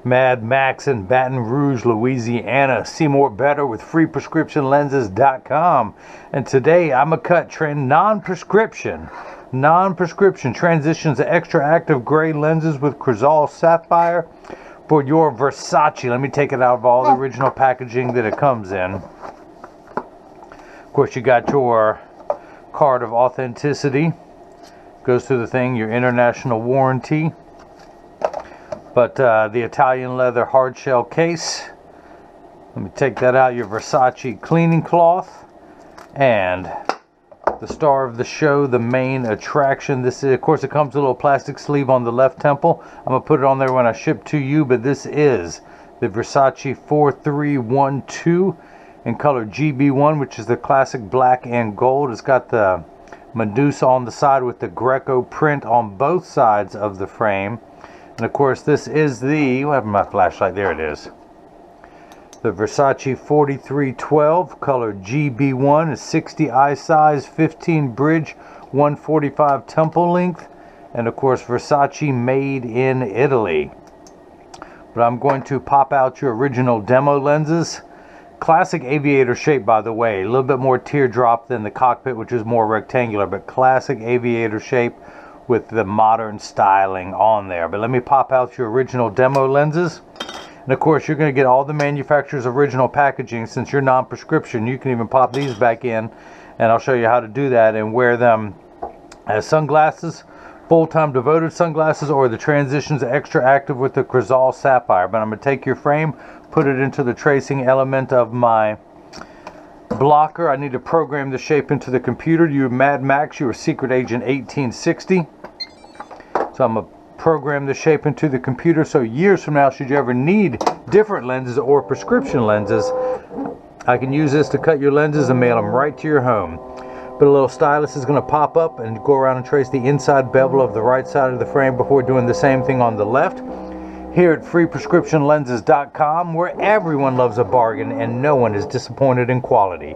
Mad Max in Baton Rouge, Louisiana. See more better with freeprescriptionlenses.com. And today I'm a cut trend non-prescription transitions to XTRAactive gray lenses with Crizal Sapphire for your Versace. Let me take it out of all the original packaging that it comes in. Of course, you got your card of authenticity. Goes through the thing, your international warranty. But the Italian leather hard shell case. Let me take that out. Your Versace cleaning cloth. And the star of the show, the main attraction. This is, of course, it comes with a little plastic sleeve on the left temple. I'm going to put it on there when I ship to you. But this is the Versace 4312 in color GB1, which is the classic black and gold. It's got the Medusa on the side with the Greco print on both sides of the frame. And of course, this is the, what happened to my flashlight? There it is. The Versace 4312, color GB1, is 60 eye size, 15 bridge, 145 temple length. And of course, Versace made in Italy. But I'm going to pop out your original demo lenses. Classic aviator shape, by the way. A little bit more teardrop than the cockpit, which is more rectangular. But classic aviator shape with the modern styling on there. But let me pop out your original demo lenses. And of course, you're going to get all the manufacturer's original packaging. Since you're non-prescription, you can even pop these back in, and I'll show you how to do that and wear them as sunglasses, full-time devoted sunglasses, or the transitions XTRAactive with the Crizal Sapphire. But I'm going to take your frame, put it into the tracing element of my blocker. I need to program the shape into the computer. You're Mad Max, you're Secret Agent 1860. So I'm going to program the shape into the computer, so years from now, should you ever need different lenses or prescription lenses, I can use this to cut your lenses and mail them right to your home. But a little stylus is going to pop up and go around and trace the inside bevel of the right side of the frame before doing the same thing on the left. Here at freeprescriptionlenses.com, where everyone loves a bargain and no one is disappointed in quality.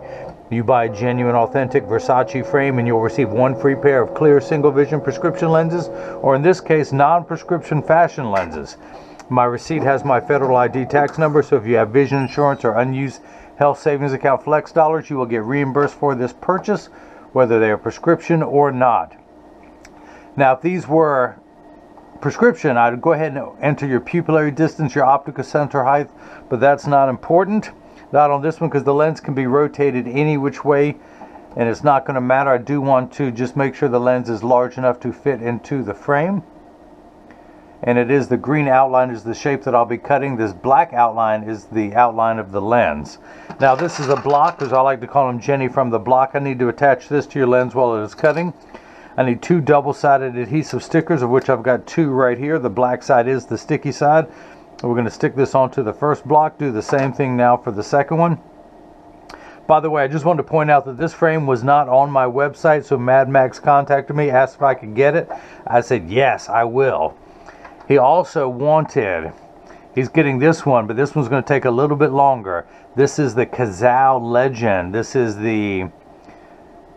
You buy a genuine, authentic Versace frame and you'll receive one free pair of clear single vision prescription lenses, or in this case, non-prescription fashion lenses. My receipt has my federal ID tax number, so if you have vision insurance or unused health savings account flex dollars, you will get reimbursed for this purchase, whether they are prescription or not. Now, if these were prescription, I'd go ahead and enter your pupillary distance, your optical center height, but that's not important. Not on this one, because the lens can be rotated any which way and it's not going to matter. I do want to just make sure the lens is large enough to fit into the frame. And it is the green outline is the shape that I'll be cutting. This black outline is the outline of the lens. Now this is a block, as I like to call him, Jenny from the block. I need to attach this to your lens while it is cutting. I need two double-sided adhesive stickers, of which I've got two right here. The black side is the sticky side. We're going to stick this onto the first block. Do the same thing now for the second one. By the way, I just wanted to point out that this frame was not on my website, so Mad Max contacted me, asked if I could get it. I said, yes, I will. He also wanted, he's getting this one, but this one's going to take a little bit longer. This is the Crizal Legend. This is the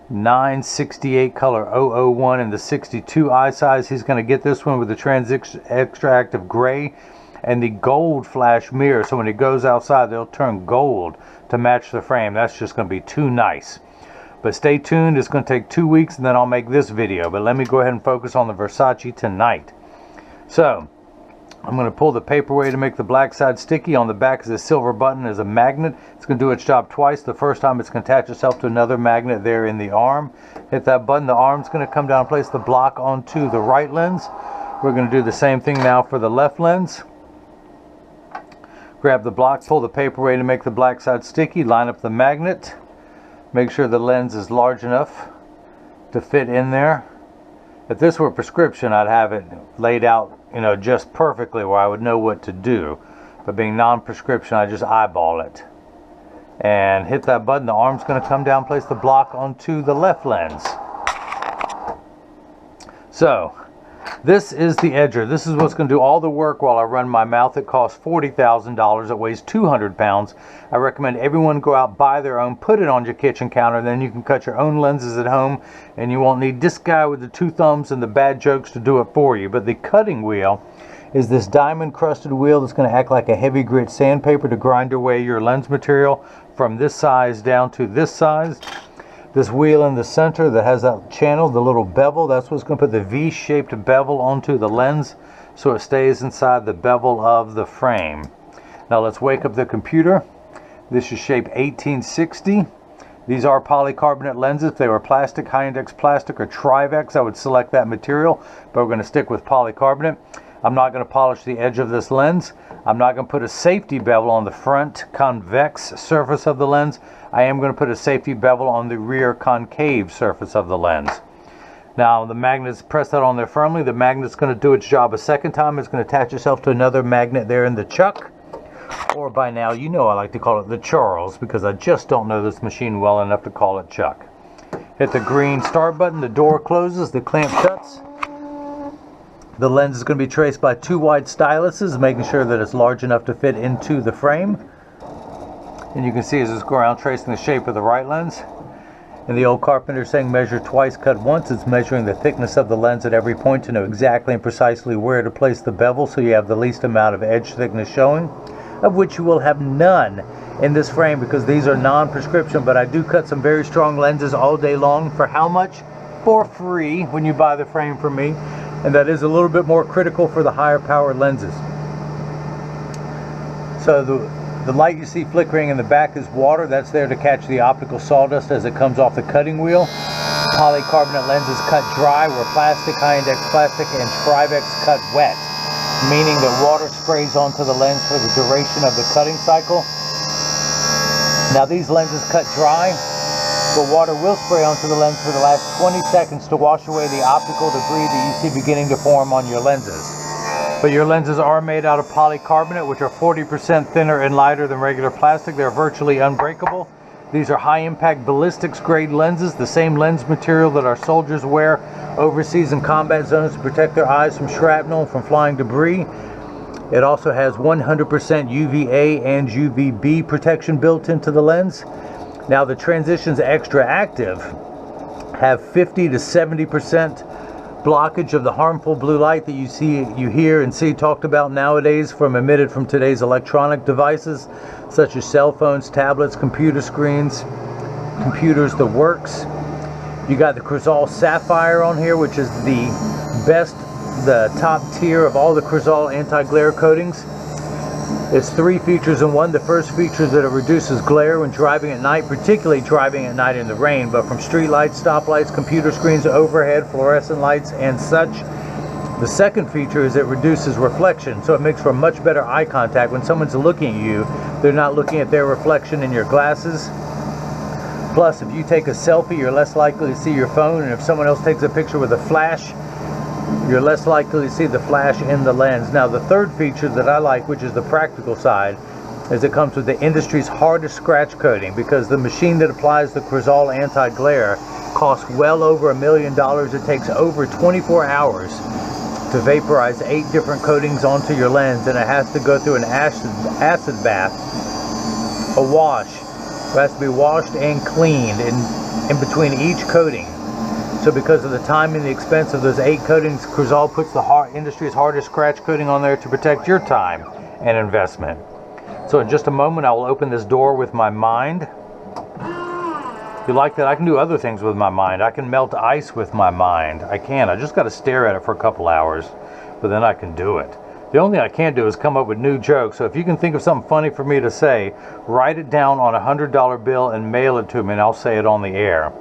968 color 001 and the 62 eye size. He's going to get this one with the XTRAactive gray and the gold flash mirror, so when he goes outside they'll turn gold to match the frame. That's just going to be too nice. But stay tuned, it's going to take 2 weeks and then I'll make this video. But let me go ahead and focus on the Versace tonight. So I'm going to pull the paperweight to make the black side sticky. On the back is a silver button as a magnet. It's going to do its job twice. The first time it's going to attach itself to another magnet there in the arm. Hit that button, the arm's going to come down, place the block onto the right lens. We're going to do the same thing now for the left lens. Grab the block, pull the paperweight to make the black side sticky, line up the magnet. Make sure the lens is large enough to fit in there. If this were prescription, I'd have it laid out, just perfectly where I would know what to do. But being non-prescription, I just eyeball it. And hit that button, the arm's going to come down, place the block onto the left lens. So, this is the edger. This is what's going to do all the work while I run my mouth. It costs $40,000. It weighs 200 pounds. I recommend everyone go out, buy their own, put it on your kitchen counter. Then you can cut your own lenses at home, and you won't need this guy with the two thumbs and the bad jokes to do it for you. But the cutting wheel is this diamond crusted wheel that's going to act like a heavy grit sandpaper to grind away your lens material from this size down to this size. This wheel in the center that has that channel, the little bevel, that's what's going to put the V-shaped bevel onto the lens so it stays inside the bevel of the frame. Now let's wake up the computer. This is shape 1860. These are polycarbonate lenses. If they were plastic, high index plastic or Trivex, I would select that material, but we're going to stick with polycarbonate. I'm not going to polish the edge of this lens. I'm not going to put a safety bevel on the front convex surface of the lens. I am going to put a safety bevel on the rear concave surface of the lens. Now the magnets, press that on there firmly. The magnet's going to do its job a second time. It's going to attach itself to another magnet there in the chuck. Or by now, you know I like to call it the Charles, because I just don't know this machine well enough to call it Chuck. Hit the green start button, the door closes, the clamp shuts. The lens is going to be traced by 2 wide styluses, making sure that it's large enough to fit into the frame. And you can see as it's going around tracing the shape of the right lens. And the old carpenter saying measure twice, cut once. It's measuring the thickness of the lens at every point to know exactly and precisely where to place the bevel so you have the least amount of edge thickness showing, of which you will have none in this frame because these are non-prescription, but I do cut some very strong lenses all day long. For how much? For free when you buy the frame from me. And that is a little bit more critical for the higher powered lenses. So the light you see flickering in the back is water. That's there to catch the optical sawdust as it comes off the cutting wheel. Polycarbonate lenses cut dry, where plastic, high index plastic, and Trivex cut wet, meaning that water sprays onto the lens for the duration of the cutting cycle. Now these lenses cut dry, but water will spray onto the lens for the last 20 seconds to wash away the optical debris that you see beginning to form on your lenses. But your lenses are made out of polycarbonate, which are 40% thinner and lighter than regular plastic. They're virtually unbreakable. These are high-impact ballistics grade lenses, the same lens material that our soldiers wear overseas in combat zones to protect their eyes from shrapnel and from flying debris. It also has 100% UVA and UVB protection built into the lens. Now the Transitions XTRAactive have 50 to 70% blockage of the harmful blue light that you hear and see talked about nowadays emitted from today's electronic devices such as cell phones, tablets, computer screens, computers, the works. You got the Crizal Sapphire on here, which is the top tier of all the Crizal anti-glare coatings. It's 3 features in one. The first feature is that it reduces glare when driving at night, particularly driving at night in the rain, but from street lights, stoplights, computer screens, overhead, fluorescent lights, and such. The second feature is it reduces reflection, so it makes for much better eye contact. When someone's looking at you, they're not looking at their reflection in your glasses. Plus, if you take a selfie, you're less likely to see your phone, and if someone else takes a picture with a flash, you're less likely to see the flash in the lens. Now the third feature that I like, which is the practical side, is it comes with the industry's hardest scratch coating, because the machine that applies the Crizal anti-glare costs well over $1 million. It takes over 24 hours to vaporize 8 different coatings onto your lens, and it has to go through an acid bath, a wash. It has to be washed and cleaned in between each coating. So because of the time and the expense of those 8 coatings, Crizal puts the industry's hardest scratch coating on there to protect your time and investment. So in just a moment, I will open this door with my mind. If you like that, I can do other things with my mind. I can melt ice with my mind. I just got to stare at it for a couple hours, but then I can do it. The only thing I can't do is come up with new jokes. So if you can think of something funny for me to say, write it down on a $100 bill and mail it to me, and I'll say it on the air.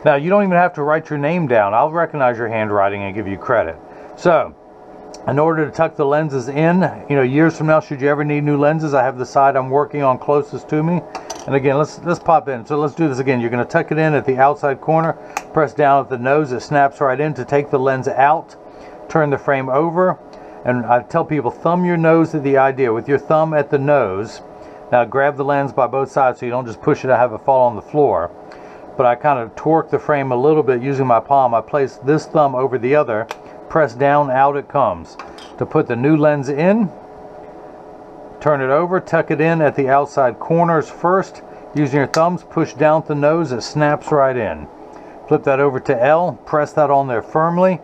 Now, you don't even have to write your name down. I'll recognize your handwriting and give you credit. So, in order to tuck the lenses in, years from now, should you ever need new lenses, I have the side I'm working on closest to me. And again, let's pop in. So let's do this again. You're going to tuck it in at the outside corner, press down at the nose. It snaps right in. To take the lens out, turn the frame over. And I tell people, thumb your nose at the idea. With your thumb at the nose, now grab the lens by both sides so you don't just push it and have it fall on the floor. But I kind of torque the frame a little bit using my palm. I place this thumb over the other, press down, out it comes. To put the new lens in, turn it over, tuck it in at the outside corners first. Using your thumbs, push down the nose, it snaps right in. Flip that over to L, press that on there firmly.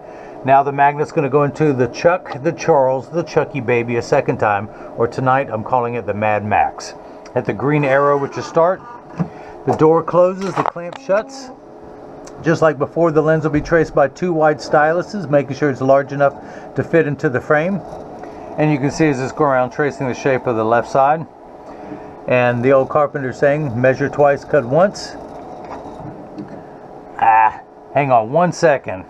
Now the magnet's going to go into the Chuck, the Charles, the Chucky baby a second time, or tonight I'm calling it the Mad Max. Hit the green arrow, which is start. The door closes, the clamp shuts. Just like before, the lens will be traced by 2 wide styluses, making sure it's large enough to fit into the frame. And you can see as this go around tracing the shape of the left side. And the old carpenter saying, measure twice, cut once. Hang on 1 second.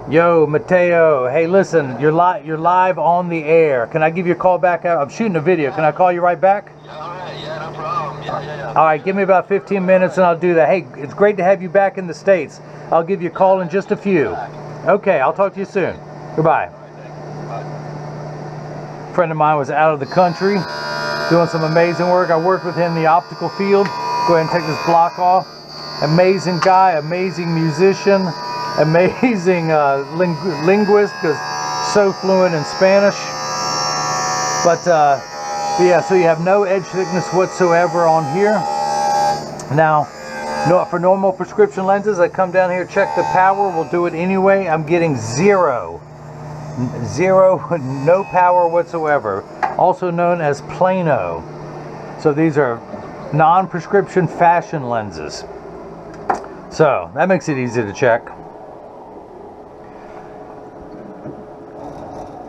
Yo, Mateo. Hey, listen, you're live on the air. Can I give you a call back? I'm shooting a video. Can I call you right back? Yeah, no problem. Yeah. All right, give me about 15 minutes and I'll do that. Hey, it's great to have you back in the States. I'll give you a call in just a few. Okay, I'll talk to you soon. Goodbye. A friend of mine was out of the country doing some amazing work. I worked with him in the optical field. Go ahead and take this block off. Amazing guy, amazing musician, amazing linguist, because so fluent in Spanish. But yeah, so you have no edge thickness whatsoever on here. Now, for normal prescription lenses, I come down here, check the power. We'll do it anyway. I'm getting zero, no power whatsoever. Also known as plano. So these are non-prescription fashion lenses. So that makes it easy to check.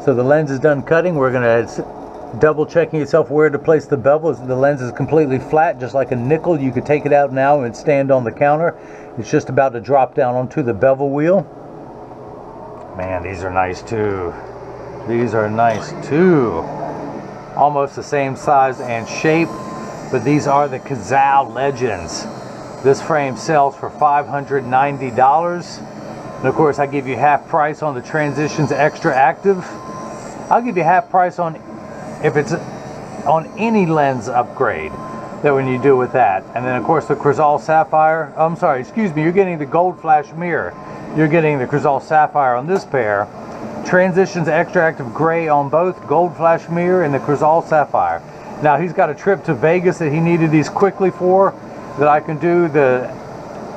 So the lens is done cutting. We're going to double checking yourself where to place the bevel. The lens is completely flat, just like a nickel. You could take it out now and stand on the counter. It's just about to drop down onto the bevel wheel. Man, these are nice too. These are nice too. Almost the same size and shape, but these are the Crizal Legends. This frame sells for $590. And of course, I give you half price on the Transitions XTRAactive. I'll give you half price on if it's on any lens upgrade that when you do with that. And then of course the Crizal Sapphire, I'm sorry, excuse me, you're getting the gold flash mirror. You're getting the Crizal Sapphire on this pair. Transitions XTRAactive gray on both, gold flash mirror and the Crizal Sapphire. Now he's got a trip to Vegas that he needed these quickly for, that I can do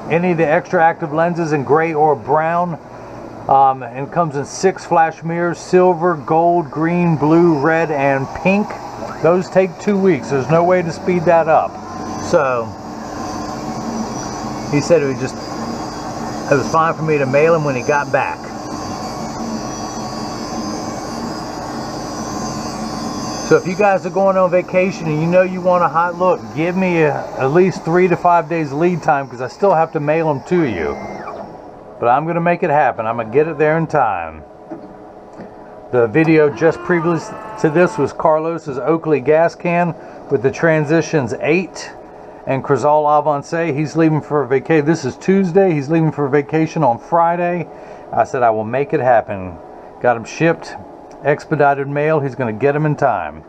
any of the XTRAactive lenses in gray or brown. And comes in 6 flash mirrors: silver, gold, green, blue, red, and pink. Those take 2 weeks. There's no way to speed that up. So he said it was fine for me to mail him when he got back. So if you guys are going on vacation and you know you want a hot look, give me at least 3 to 5 days lead time, because I still have to mail them to you. But I'm going to make it happen. I'm going to get it there in time. The video just previous to this was Carlos's Oakley gas can with the Transitions 8 and Crizal Avance. He's leaving for a vacation. This is Tuesday. He's leaving for vacation on Friday. I said I will make it happen. Got him shipped, expedited mail. He's going to get them in time.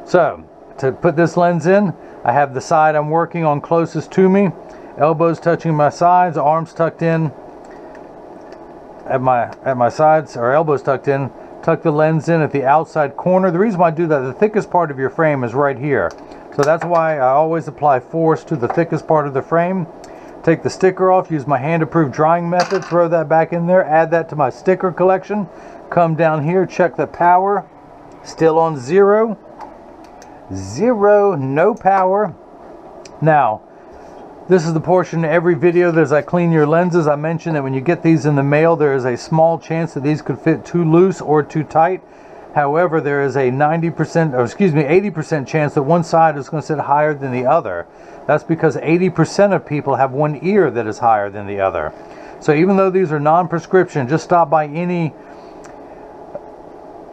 So to put this lens in, I have the side I'm working on closest to me. Elbows touching my sides, arms tucked in at my sides, or elbows tucked in. Tuck the lens in at the outside corner. The reason why I do that, the thickest part of your frame is right here. So that's why I always apply force to the thickest part of the frame. Take the sticker off, use my hand-approved drying method, throw that back in there, add that to my sticker collection. Come down here, check the power. Still on 0. 0, no power. Now, this is the portion in every video that as I clean your lenses, I mentioned that when you get these in the mail, there is a small chance that these could fit too loose or too tight. However, there is a 80% chance that one side is going to sit higher than the other. That's because 80% of people have one ear that is higher than the other. So even though these are non-prescription, just stop by any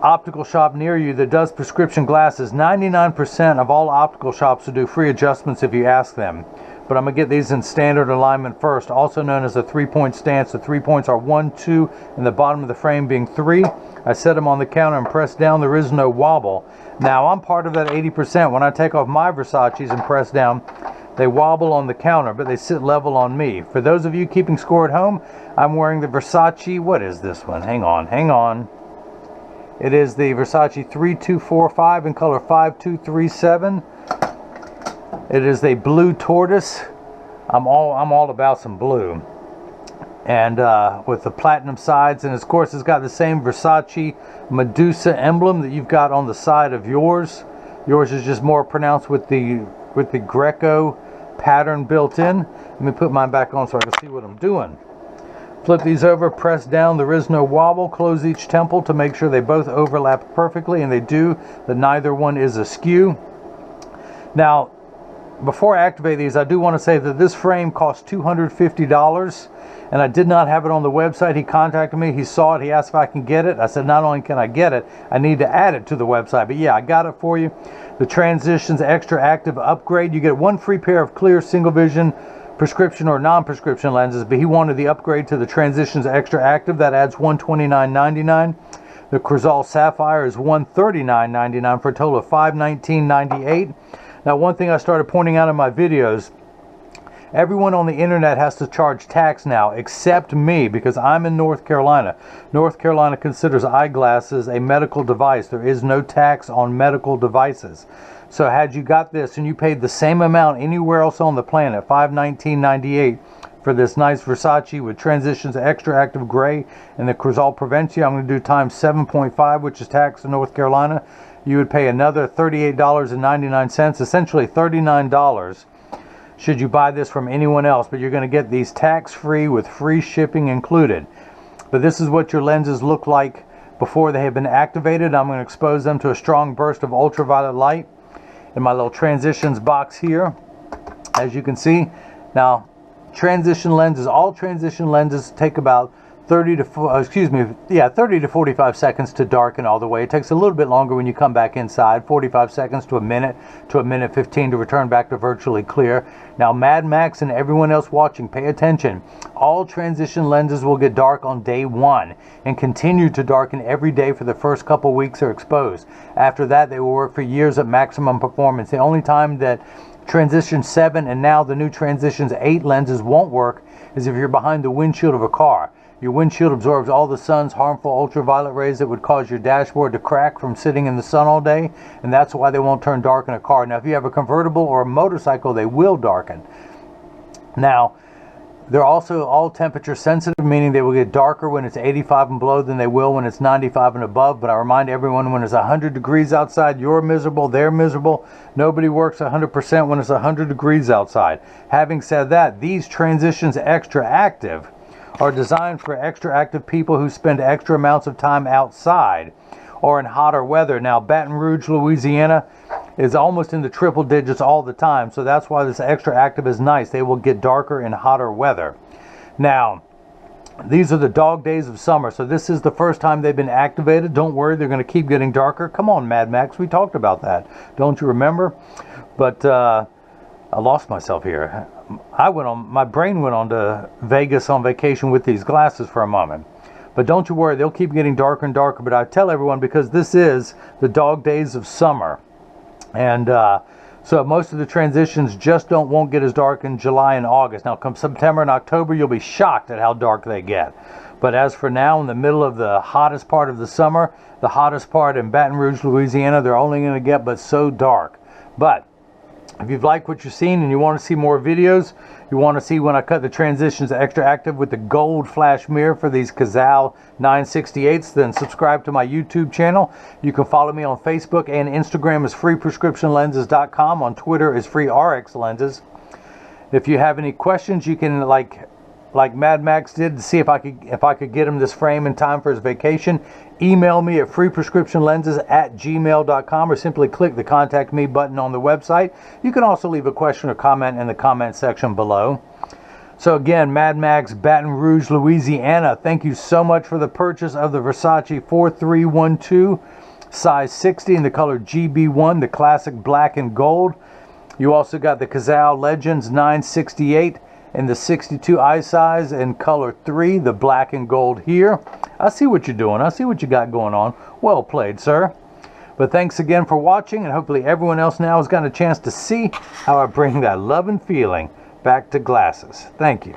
optical shop near you that does prescription glasses. 99% of all optical shops will do free adjustments if you ask them. But I'm going to get these in standard alignment first, also known as a 3-point stance. The 3 points are 1, 2, and the bottom of the frame being 3. I set them on the counter and press down. There is no wobble. Now, I'm part of that 80%. When I take off my Versaces and press down, they wobble on the counter, but they sit level on me. For those of you keeping score at home, I'm wearing the Versace, what is this one? Hang on. It is the Versace 3245 in color 5237. It is a blue tortoise. I'm all about some blue. and with the platinum sides, and of course it's got the same Versace Medusa emblem that you've got on the side of yours. Yours is just more pronounced with the Greco pattern built in. Let me put mine back on so I can see what I'm doing. Flip these over, press down, there is no wobble. Close each temple to make sure they both overlap perfectly, and they do, that neither one is askew. Now, before I activate these, I do want to say that this frame cost $250, and I did not have it on the website. He contacted me, he saw it, he asked if I can get it. I said, not only can I get it, I need to add it to the website. But yeah, I got it for you. The Transitions XTRAactive upgrade, you get one free pair of clear single vision prescription or non-prescription lenses, but he wanted the upgrade to the Transitions XTRAactive. That adds $129.99. The Crizal Sapphire is $139.99 for a total of $519.98. Now, one thing I started pointing out in my videos, everyone on the internet has to charge tax now, except me, because I'm in North Carolina. North Carolina considers eyeglasses a medical device. There is no tax on medical devices. So had you got this and you paid the same amount anywhere else on the planet, $519.98 for this nice Versace with Transitions XTRAactive Gray and the Crizal Preventia, I'm going to do times 7.5, which is tax in North Carolina. You would pay another $38.99, essentially $39, should you buy this from anyone else. But you're going to get these tax-free with free shipping included. But this is what your lenses look like before they have been activated. I'm going to expose them to a strong burst of ultraviolet light in my little Transitions box here, as you can see. Now, transition lenses, all transition lenses take about 30 to 45 seconds to darken all the way. It takes a little bit longer when you come back inside, 45 seconds to a minute 15 to return back to virtually clear. Now, Mad Max and everyone else watching, pay attention. All transition lenses will get dark on day 1 and continue to darken every day for the first couple weeks they're exposed. After that, they will work for years at maximum performance. The only time that Transition 7 and now the new Transitions 8 lenses won't work is if you're behind the windshield of a car. Your windshield absorbs all the sun's harmful ultraviolet rays that would cause your dashboard to crack from sitting in the sun all day, and that's why they won't turn dark in a car. Now, if you have a convertible or a motorcycle, they will darken. Now, they're also all temperature sensitive, meaning they will get darker when it's 85 and below than they will when it's 95 and above. But I remind everyone, when it's 100 degrees outside, you're miserable, they're miserable. Nobody works 100% when it's 100 degrees outside. Having said that, these Transitions XTRAactive are designed for XTRAactive people who spend extra amounts of time outside or in hotter weather. Now, Baton Rouge, Louisiana is almost in the triple digits all the time, so that's why this XTRAactive is nice. They will get darker in hotter weather. Now, these are the dog days of summer, so this is the first time they've been activated. Don't worry, they're going to keep getting darker. Come on, Mad Max, we talked about that. Don't you remember? But I lost myself here. My brain went on to Vegas on vacation with these glasses for a moment. But don't you worry, they'll keep getting darker and darker. But I tell everyone, because this is the dog days of summer. And so most of the Transitions just won't get as dark in July and August. Now, come September and October, you'll be shocked at how dark they get. But as for now, in the middle of the hottest part of the summer, the hottest part in Baton Rouge, Louisiana, they're only going to get but so dark. But if you've liked what you've seen and you want to see more videos, you want to see when I cut the Transitions XTRAactive with the gold flash mirror for these Crizal 968s, then subscribe to my YouTube channel. You can follow me on Facebook and Instagram as freeprescriptionlenses.com. On Twitter is freerxlenses. If you have any questions, you can, like Mad Max did, to see if I could get him this frame in time for his vacation, email me at freeprescriptionlenses@gmail.com or simply click the contact me button on the website. You can also leave a question or comment in the comment section below. So again, Mad Max, Baton Rouge, Louisiana, thank you so much for the purchase of the Versace 4312 size 60 in the color GB1, the classic black and gold. You also got the Crizal Legends 968 in the 62 eye size in color 3, the black and gold here. I see what you're doing. I see what you got going on. Well played, sir. But thanks again for watching, and hopefully everyone else now has gotten a chance to see how I bring that love and feeling back to glasses. Thank you.